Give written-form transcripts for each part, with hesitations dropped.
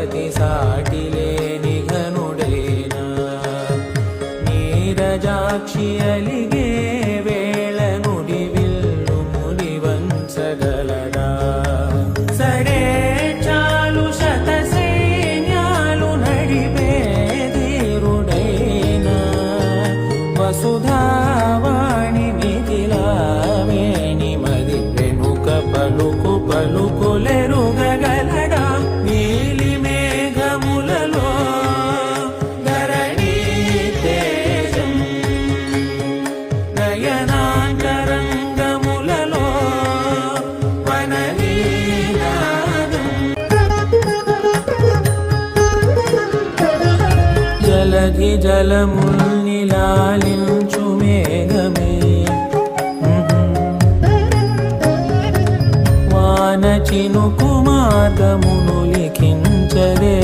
సతి సాటి లేని ఘనుడైనా నీరజాక్షి అలిగే వేళ నుడి విల్లు ముడి వంచగలడా సడే చాలు శత సైన్యాలు నడిపే ధీరుడైనా వసుధావాణి మిథిలావేణి మది వెనుక పలుకు పలుకులెరుగగలడా నీలి మేఘములలో ధరణి తేజం నయనాంతరంగములలో వననీనాదం జలధి జలముల్ని లాలించు మేఘమే వాన చినుకు మార్గమును లిఖించరే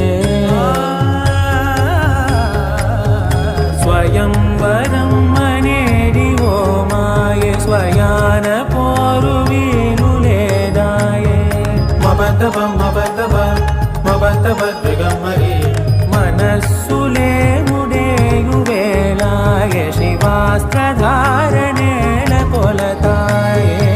స్వయంవరం అనేడి ఓ మాయ స్వయాన పోరు వీలు లేదాయే మబద్దబద్దబద్దబద్దబద్దగమ్మరి మనస్సులే ముడేయు వేళాయ శివాస్త్రధారణేల కొలతాయే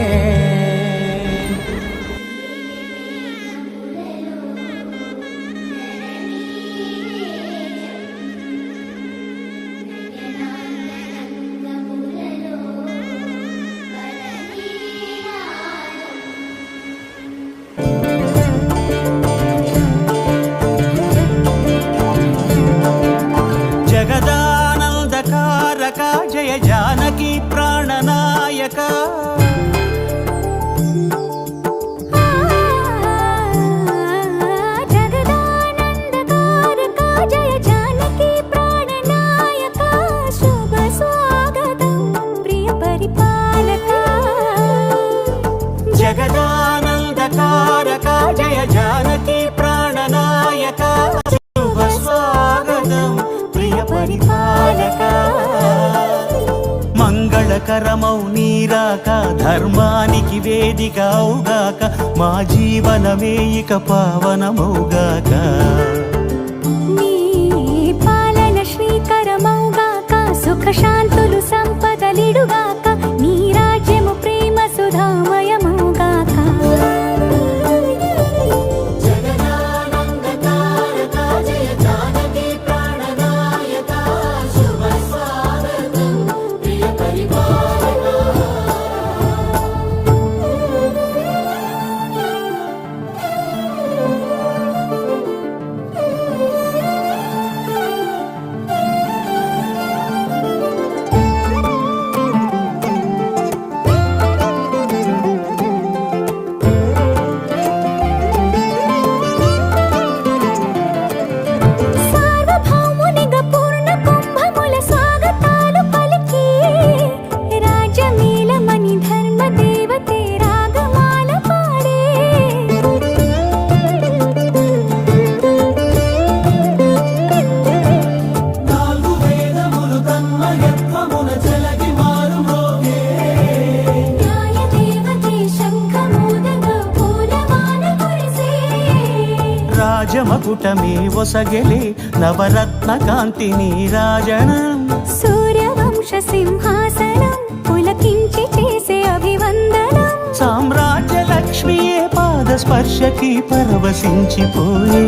జగదానందకారక జయ జానకి ప్రాణనాయక జగదానందకారక జయ జానకి ప్రాణనాయక శుభ స్వాగతం ప్రియ పరిపాలక జగదానందకారక జయ జానకి ప్రాణనాయక శుభ స్వాగతం ప్రియ పరిపాలక మంగళకరమౌ నీరాక ధర్మానికి వేదిక అవుగాక మా జీవనమే ఇక పావనమౌగాక నీ పాలన శ్రీకరమౌగాక సుఖ శాంతులు సంపదలిడుగాక నీ రాజ్యము ప్రేమ సుధామయమౌగాక సార్వభౌమునిగా పూర్ణ కుంభముల స్వాగతాలు పలికి రాజమేళమణి ధర్మ దేవతే రాగమాల పాడే నాలుగు వేదములు తన్మయత్వమున చెలగి మారు మోగే న్యాయ దేవతే శంఖమూదగా పూలవాన కురిసే రాజమకుటమే ఒసగెలే నవరత్న కాంతి నీరాజనం సూర్యవంశ సింహాసనం పులకించి చేసే అభివందనం సామ్రాజ్య లక్ష్మియే పాద స్పర్శకి పరవశించిపోయే